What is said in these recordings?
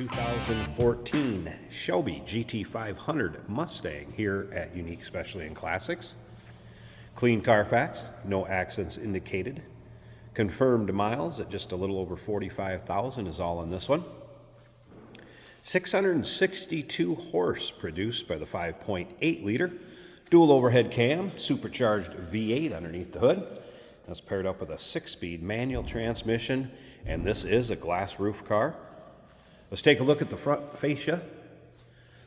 2014 Shelby GT500 Mustang here at Unique Specialty and Classics. Clean Carfax, no accidents indicated. Confirmed miles at just a little over 45,000 is all on this one. 662 horse produced by the 5.8 liter dual overhead cam, supercharged V8 underneath the hood. That's paired up with a 6-speed manual transmission, and this is a glass roof car. Let's take a look at the front fascia.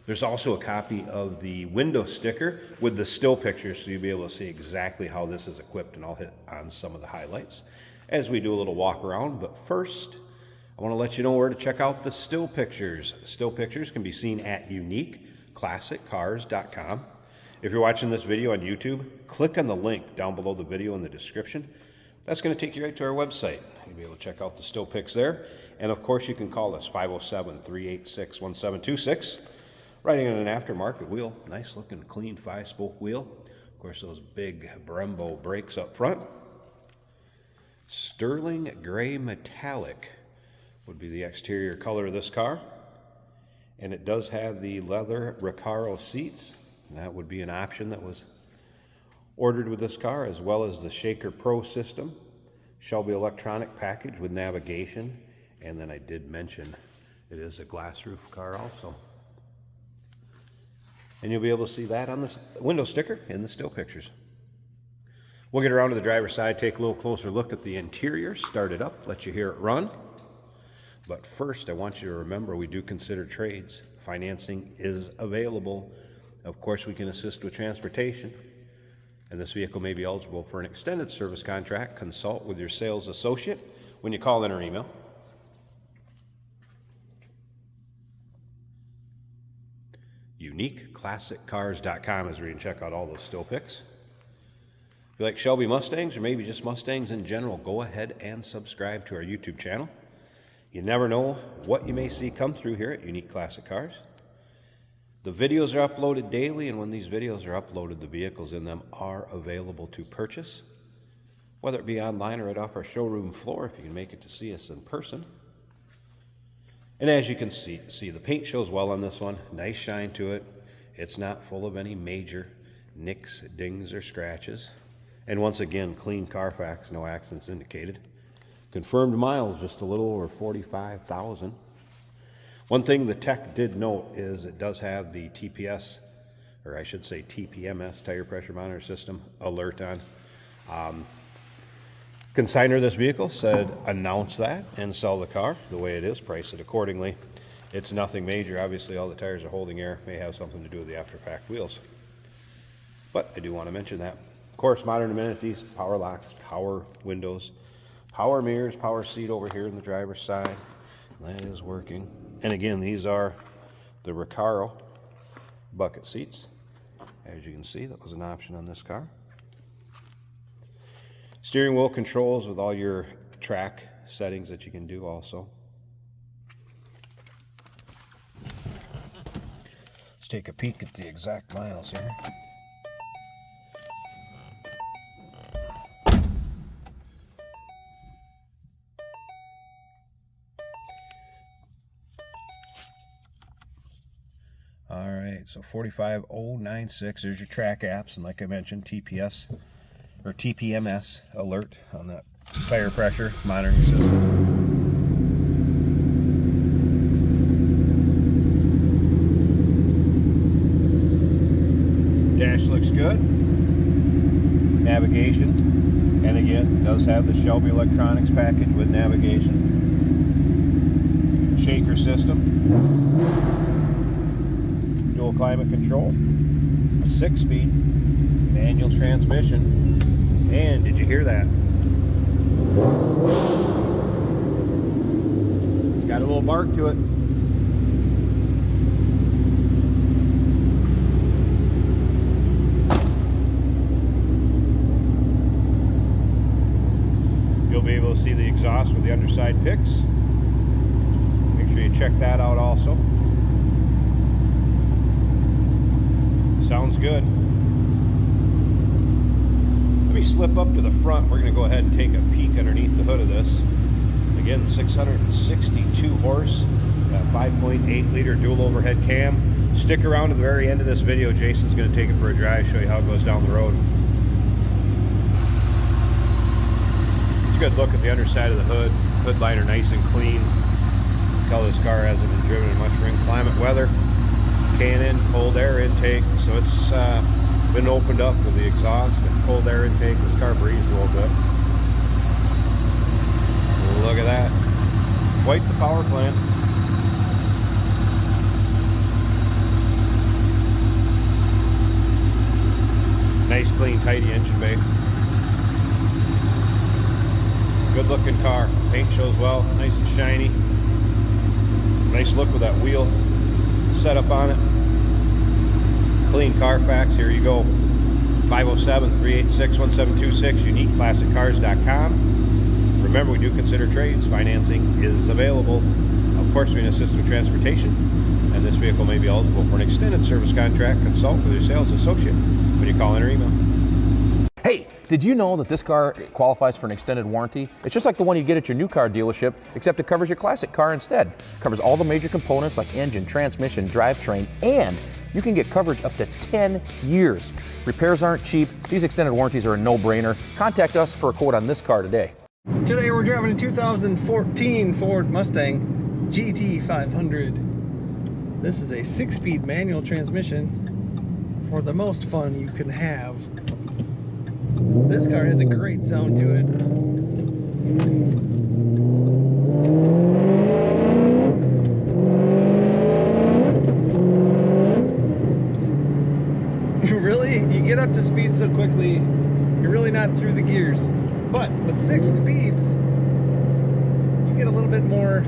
There's also a copy of the window sticker with the still pictures, so you'll be able to see exactly how this is equipped, and I'll hit on some of the highlights as we do a little walk around. But first, I want to let you know where to check out the still pictures. Still pictures can be seen at uniqueclassiccars.com. If you're watching this video on YouTube, click on the link down below the video in the description. That's going to take you right to our website. You'll be able to check out the still pics there. And of course, you can call us 507-386-1726. Riding on an aftermarket wheel, nice looking clean 5-spoke wheel. Of course, those big Brembo brakes up front. Sterling gray metallic would be the exterior color of this car. And it does have the leather Recaro seats. And that would be an option that was ordered with this car, as well as the Shaker Pro system, Shelby electronic package with navigation, and then I did mention it is a glass roof car also. And you'll be able to see that on the window sticker in the still pictures. We'll get around to the driver's side, take a little closer look at the interior, start it up, let you hear it run. But first, I want you to remember we do consider trades. Financing is available. Of course, we can assist with transportation, and this vehicle may be eligible for an extended service contract. Consult with your sales associate when you call in or email. UniqueClassicCars.com is where you can check out all those still pics. If you like Shelby Mustangs, or maybe just Mustangs in general, go ahead and subscribe to our YouTube channel. You never know what you may see come through here at Unique Classic Cars. The videos are uploaded daily, and when these videos are uploaded, the vehicles in them are available to purchase, whether it be online or right off our showroom floor, if you can make it to see us in person. And as you can see, the paint shows well on this one. Nice shine to it. It's not full of any major nicks, dings, or scratches. And once again, clean Carfax, no accidents indicated. Confirmed miles, just a little over 45,000. One thing the tech did note is it does have the TPS, or I should say TPMS, tire pressure monitor system, alert on. Consignor of this vehicle said announce that and sell the car the way it is, price it accordingly. It's nothing major. Obviously, all the tires are holding air, may have something to do with the after-packed wheels. But I do want to mention that. Of course, modern amenities, power locks, power windows, power mirrors, power seat over here in the driver's side. That is working. And again, these are the Recaro bucket seats. As you can see, that was an option on this car. Steering wheel controls with all your track settings that you can do also. Let's take a peek at the exact miles here. All right, so 45096, there's your track apps, and like I mentioned, TPS or TPMS alert on that tire pressure monitoring system. Dash looks good. Navigation, and again, does have the Shelby electronics package with navigation. Shaker system. Dual climate control, a 6-speed manual transmission, and did you hear that? It's got a little bark to it. You'll be able to see the exhaust with the underside picks. Make sure you check that out also. Sounds good. Let me slip up to the front. We're going to go ahead and take a peek underneath the hood of this. Again, 662 horse That 5.8 liter dual overhead cam. Stick around to the very end of this video. Jason's going to take it for a drive, show you how it goes down the road. It's a good look at the underside of the hood. Hood liner nice and clean. Tell this car hasn't been driven in much for inclement weather. K&N cold air intake, so it's been opened up with the exhaust and cold air intake. This car breathes a little bit. Look at that. Quite the power plant. Nice, clean, tidy engine bay. Good looking car. Paint shows well, nice and shiny. Nice look with that wheel setup on it. Clean Carfax, here you go. 507-386-1726, uniqueclassiccars.com. Remember, we do consider trades. Financing is available. Of course, we can assist with transportation, and this vehicle may be eligible for an extended service contract. Consult with your sales associate when you call in or email. Hey, did you know that this car qualifies for an extended warranty? It's just like the one you get at your new car dealership, except it covers your classic car instead. It covers all the major components like engine, transmission, drivetrain, and you can get coverage up to 10 years. Repairs aren't cheap. These extended warranties are a no-brainer. Contact us for a quote on this car today. Today we're driving a 2014 Ford Mustang GT500. This is a 6-speed manual transmission for the most fun you can have. This car has a great sound to it. Really? You get up to speed so quickly, you're really not through the gears. But with 6 speeds, you get a little bit more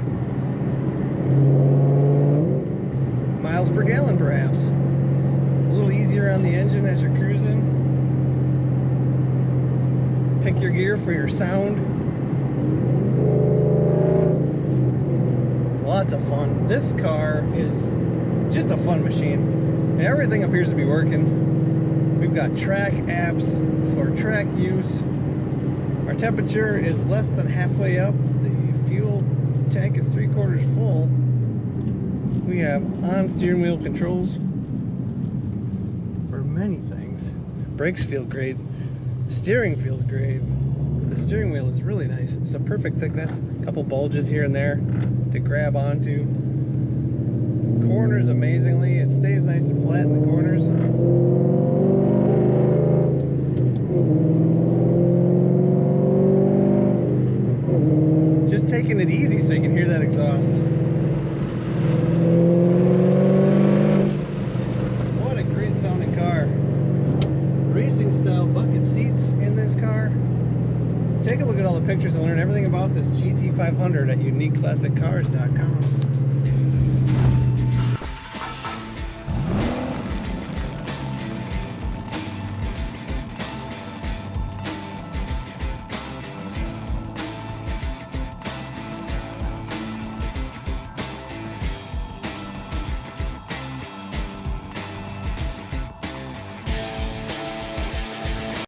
miles per gallon perhaps. A little easier on the engine as you're cruising. Pick your gear for your sound. Lots of fun. This car is just a fun machine. And everything appears to be working. We've got track apps for track use. Our temperature is less than halfway up. The fuel tank is 3/4 full. We have on steering wheel controls for many things. Brakes feel great. Steering feels great. The steering wheel is really nice. It's a perfect thickness. A couple bulges here and there to grab onto. Corners amazingly. It stays nice and flat in the corners. Just taking it easy so you can hear that exhaust. What a great sounding car. Racing style bucket seats in this car. Take a look at all the pictures and learn everything about this GT500 at uniqueclassiccars.com.